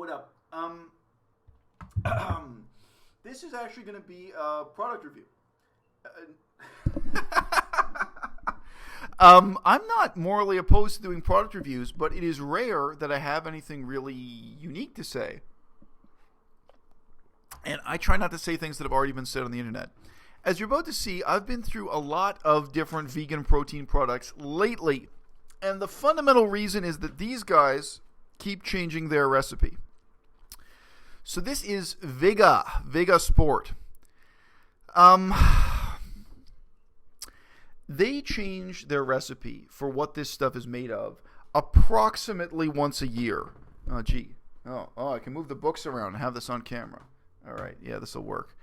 what up? This is actually going to be a product review. I'm not morally opposed to doing product reviews, but it is rare that I have anything really unique to say. And I try not to say things that have already been said on the internet. As you're about to see, I've been through a lot of different vegan protein products lately. And the fundamental reason is that these guys keep changing their recipe. So this is Vega Sport. They change their recipe for what this stuff is made of approximately once a year. Oh, gee. Oh, I can move the books around and have this on camera. All right, yeah, this will work.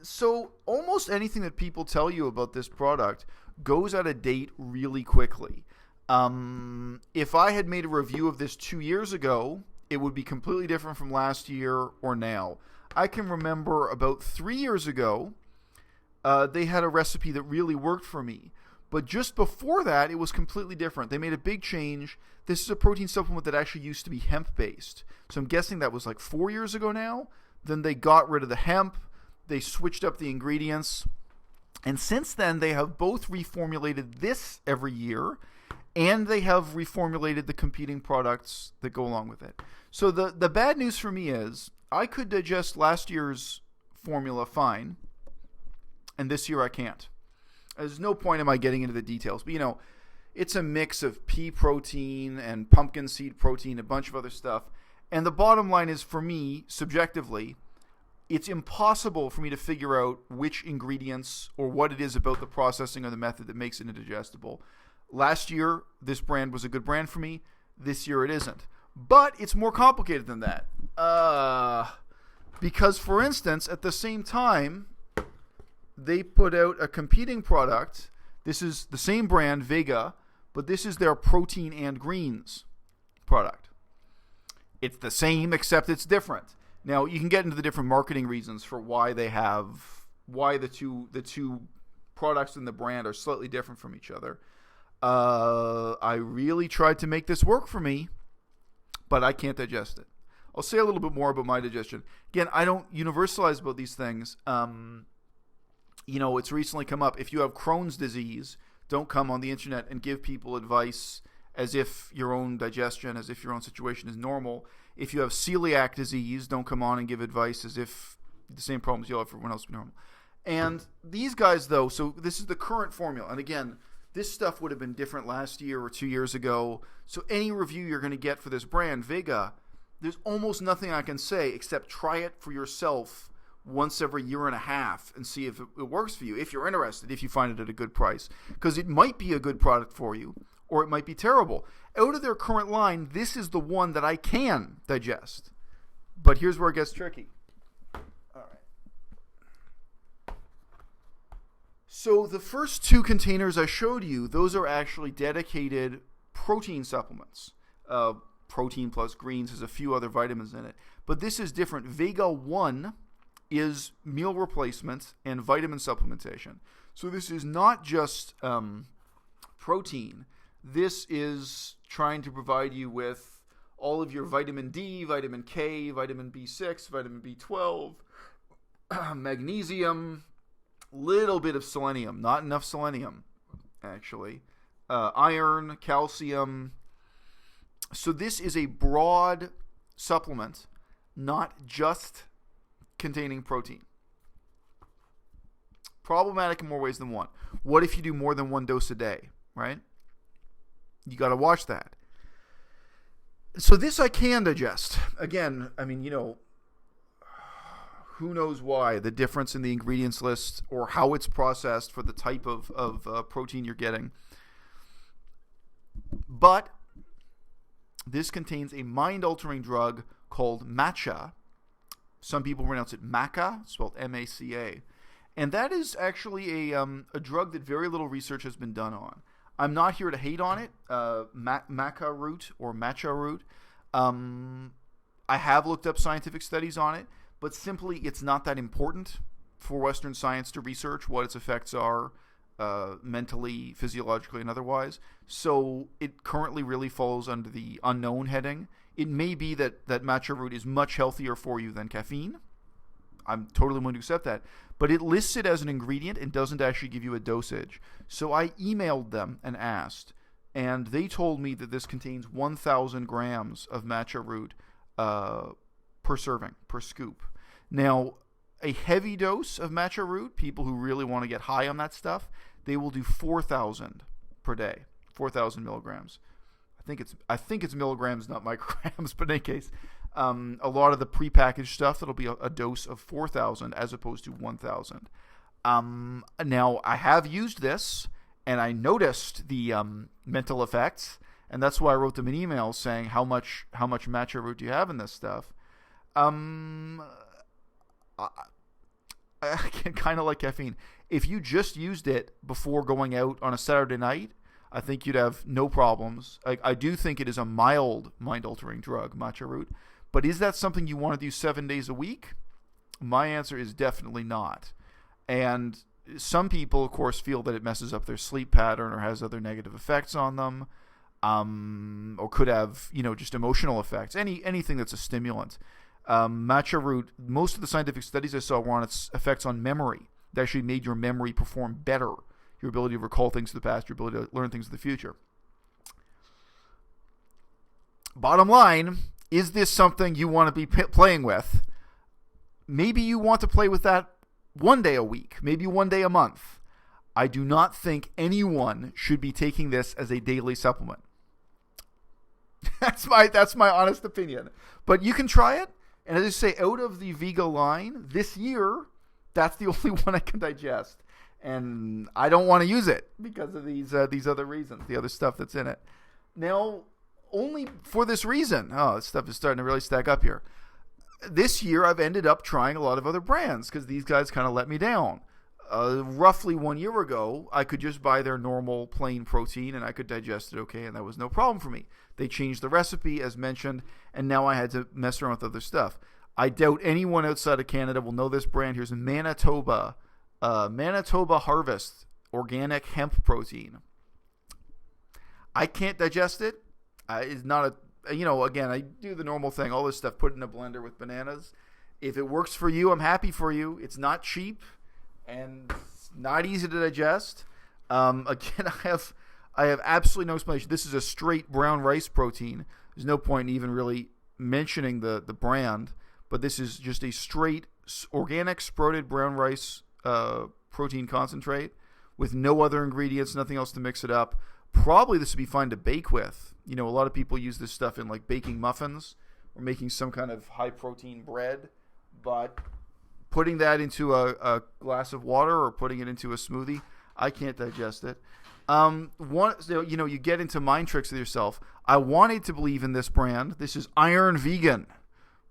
So almost anything that people tell you about this product goes out of date really quickly. If I had made a review of this 2 years ago, it would be completely different from last year or now. I can remember about 3 years ago, they had a recipe that really worked for me. But just before that, it was completely different. They made a big change. This is a protein supplement that actually used to be hemp-based. So I'm guessing that was like 4 years ago now. Then they got rid of the hemp. They switched up the ingredients. And since then, they have both reformulated this every year, and they have reformulated the competing products that go along with it. So the bad news for me is I could digest last year's formula fine, and this year I can't. There's no point in my getting into the details, but it's a mix of pea protein and pumpkin seed protein, a bunch of other stuff. And the bottom line is, for me, subjectively, it's impossible for me to figure out which ingredients or what it is about the processing or the method that makes it indigestible. Last year, this brand was a good brand for me. This year, it isn't. But it's more complicated than that. Because, for instance, at the same time, they put out a competing product. This is the same brand, Vega, but this is their protein and greens product. It's the same, except it's different. Now, you can get into the different marketing reasons for why the two products in the brand are slightly different from each other. I really tried to make this work for me, but I can't digest it. I'll say a little bit more about my digestion. Again, I don't universalize about these things. It's recently come up. If you have Crohn's disease, don't come on the internet and give people advice as if your own digestion, as if your own situation is normal. If you have celiac disease, don't come on and give advice as if the same problems you'll have for everyone else is normal. And these guys, though, so this is the current formula. And again, this stuff would have been different last year or 2 years ago. So any review you're going to get for this brand, Vega, there's almost nothing I can say except try it for yourself once every year and a half and see if it works for you, if you're interested, if you find it at a good price. Because it might be a good product for you, or it might be terrible. Out of their current line, this is the one that I can digest. But here's where it gets tricky. All right. So the first two containers I showed you, those are actually dedicated protein supplements. Protein plus greens, has a few other vitamins in it. But this is different. Vega One is meal replacement and vitamin supplementation. So this is not just protein. This is trying to provide you with all of your vitamin D, vitamin K, vitamin B6, vitamin B12, magnesium, little bit of selenium, not enough selenium, actually, iron, calcium. So this is a broad supplement, not just containing protein. Problematic in more ways than one. What if you do more than one dose a day, right? You got to watch that. So this I can digest. Again, who knows why, the difference in the ingredients list or how it's processed for the type of protein you're getting. But this contains a mind-altering drug called matcha. Some people pronounce it maca, spelled M-A-C-A. And that is actually a drug that very little research has been done on. I'm not here to hate on it, maca root or matcha root. I have looked up scientific studies on it, but simply it's not that important for Western science to research what its effects are. mentally, physiologically, and otherwise. So it currently really falls under the unknown heading. It may be that matcha root is much healthier for you than caffeine. I'm totally willing to accept that. But it lists it as an ingredient and doesn't actually give you a dosage. So I emailed them and asked, and they told me that this contains 1,000 grams of matcha root per serving, per scoop. Now, a heavy dose of matcha root, people who really want to get high on that stuff, they will do 4,000 per day, 4,000 milligrams. I think it's milligrams, not micrograms, but in any case, a lot of the prepackaged stuff, that'll be a dose of 4,000 as opposed to 1,000. Now, I have used this, and I noticed the mental effects, and that's why I wrote them an email saying how much matcha root do you have in this stuff. I kind of like caffeine. If you just used it before going out on a Saturday night, I think you'd have no problems. I do think it is a mild mind-altering drug, matcha root. But is that something you want to do 7 days a week? My answer is definitely not. And some people, of course, feel that it messes up their sleep pattern or has other negative effects on them, or could have, just emotional effects. Anything that's a stimulant. Matcha root, most of the scientific studies I saw were on its effects on memory. It actually made your memory perform better. Your ability to recall things of the past, your ability to learn things of the future. Bottom line, is this something you want to be playing with? Maybe you want to play with that 1 day a week, maybe 1 day a month. I do not think anyone should be taking this as a daily supplement. That's my honest opinion. But you can try it. And as I say, out of the Vega line this year, that's the only one I can digest. And I don't want to use it because of these other reasons, the other stuff that's in it. Now, only for this reason, this stuff is starting to really stack up here. This year, I've ended up trying a lot of other brands because these guys kind of let me down. Roughly 1 year ago, I could just buy their normal plain protein and I could digest it okay, and that was no problem for me. They changed the recipe, as mentioned, and now I had to mess around with other stuff. I doubt anyone outside of Canada will know this brand. Here's Manitoba. Manitoba Harvest Organic Hemp Protein. I can't digest it. It's not again, I do the normal thing. All this stuff, put it in a blender with bananas. If it works for you, I'm happy for you. It's not cheap and it's not easy to digest. Again, I have absolutely no explanation. This is a straight brown rice protein. There's no point in even really mentioning the brand, but this is just a straight organic sprouted brown rice protein concentrate with no other ingredients, nothing else to mix it up. Probably this would be fine to bake with. A lot of people use this stuff in like baking muffins or making some kind of high protein bread, but putting that into a glass of water or putting it into a smoothie, I can't digest it. You get into mind tricks with yourself. I wanted to believe in this brand. This is IronVegan.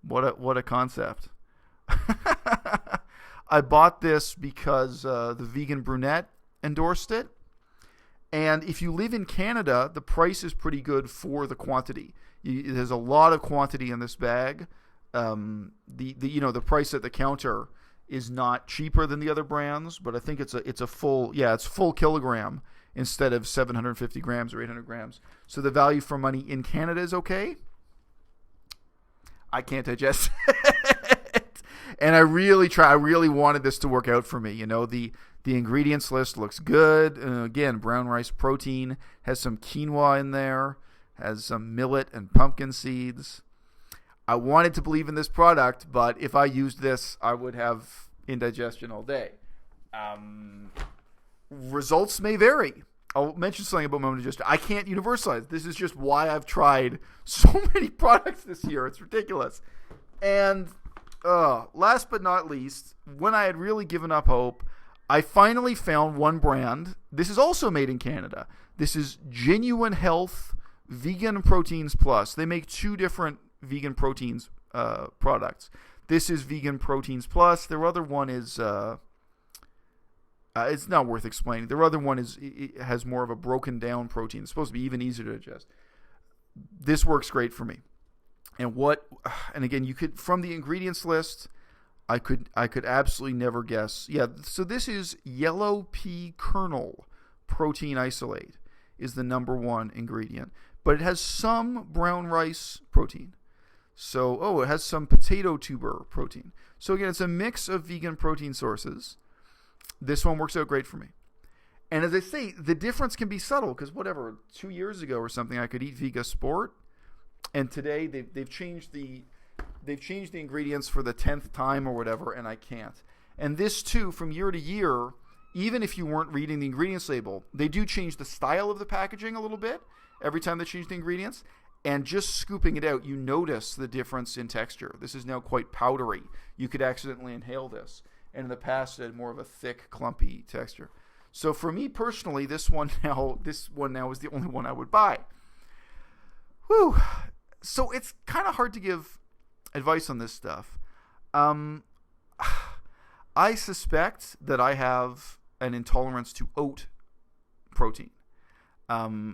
What a concept. I bought this because the vegan brunette endorsed it. And if you live in Canada, the price is pretty good for the quantity. There's a lot of quantity in this bag. The price at the counter is not cheaper than the other brands, but I think it's full kilogram instead of 750 grams or 800 grams. So the value for money in Canada is okay. I can't digest it. And I really wanted this to work out for me. The ingredients list looks good. Again, brown rice protein, has some quinoa in there, has some millet and pumpkin seeds. I wanted to believe in this product, but if I used this, I would have indigestion all day. Results may vary. I'll mention something about my own digestion. I can't universalize. This is just why I've tried so many products this year. It's ridiculous. And last but not least, when I had really given up hope, I finally found one brand. This is also made in Canada. This is Genuine Health Vegan Proteins Plus. They make two different vegan proteins products. This is Vegan Proteins Plus. Their other one is it's not worth explaining. Their other one it has more of a broken down protein. It's supposed to be even easier to digest. This works great for me. And again, you could, from the ingredients list, I could absolutely never guess. Yeah, so this is yellow pea kernel protein isolate is the number one ingredient. But it has some brown rice protein. So, it has some potato tuber protein. So again, it's a mix of vegan protein sources. This one works out great for me. And as I say, the difference can be subtle because 2 years ago or something, I could eat Vega Sport, and today they've changed the ingredients for the 10th time or whatever, and I can't. And this too, from year to year, even if you weren't reading the ingredients label, they do change the style of the packaging a little bit every time they change the ingredients. And just scooping it out, you notice the difference in texture. This is now quite powdery. You could accidentally inhale this. And in the past, it had more of a thick, clumpy texture. So for me personally, this one now is the only one I would buy. Whew. So it's kind of hard to give advice on this stuff. I suspect that I have an intolerance to oat protein.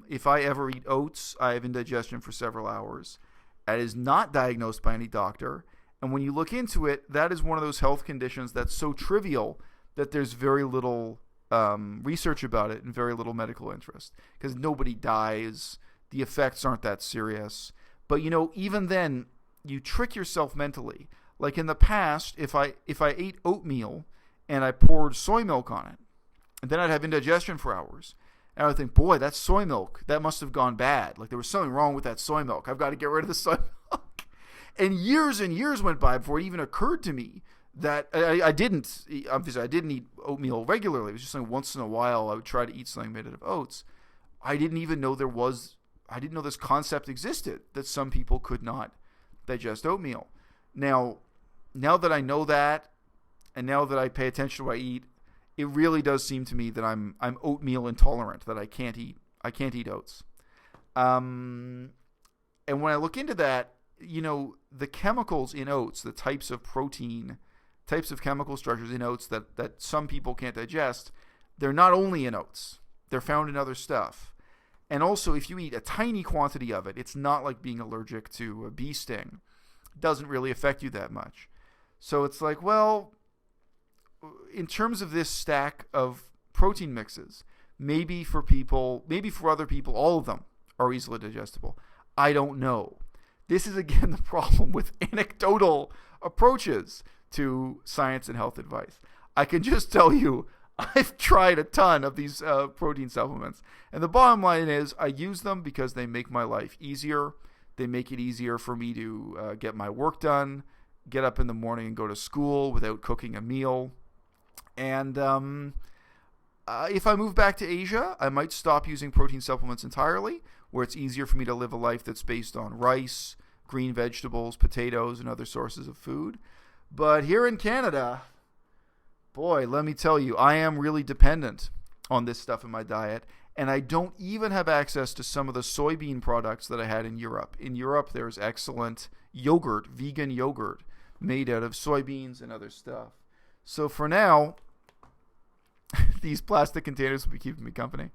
If I ever eat oats, I have indigestion for several hours. That is not diagnosed by any doctor. And when you look into it, that is one of those health conditions that's so trivial that there's very little research about it and very little medical interest. Because nobody dies. The effects aren't that serious. But, even then, you trick yourself mentally. Like in the past, if I ate oatmeal and I poured soy milk on it, and then I'd have indigestion for hours. And I would think, boy, that's soy milk. That must have gone bad. Like there was something wrong with that soy milk. I've got to get rid of the soy milk. And years went by before it even occurred to me that I didn't eat oatmeal regularly. It was just like once in a while I would try to eat something made out of oats. I didn't know this concept existed, that some people could not digest oatmeal. Now that I know that, and now that I pay attention to what I eat, it really does seem to me that I'm oatmeal intolerant, that I can't eat oats. And when I look into that, the chemicals in oats, the types of chemical structures in oats that some people can't digest, they're not only in oats. They're found in other stuff. And also, if you eat a tiny quantity of it, it's not like being allergic to a bee sting. It doesn't really affect you that much. So it's like, well, in terms of this stack of protein mixes, maybe for other people, all of them are easily digestible. I don't know. This is, again, the problem with anecdotal approaches to science and health advice. I can just tell you, I've tried a ton of these protein supplements. And the bottom line is I use them because they make my life easier. They make it easier for me to get my work done, get up in the morning and go to school without cooking a meal. And if I move back to Asia, I might stop using protein supplements entirely, where it's easier for me to live a life that's based on rice, green vegetables, potatoes, and other sources of food. But here in Canada, boy, let me tell you, I am really dependent on this stuff in my diet, and I don't even have access to some of the soybean products that I had in Europe. In Europe, there's excellent yogurt, vegan yogurt, made out of soybeans and other stuff. So for now, these plastic containers will be keeping me company.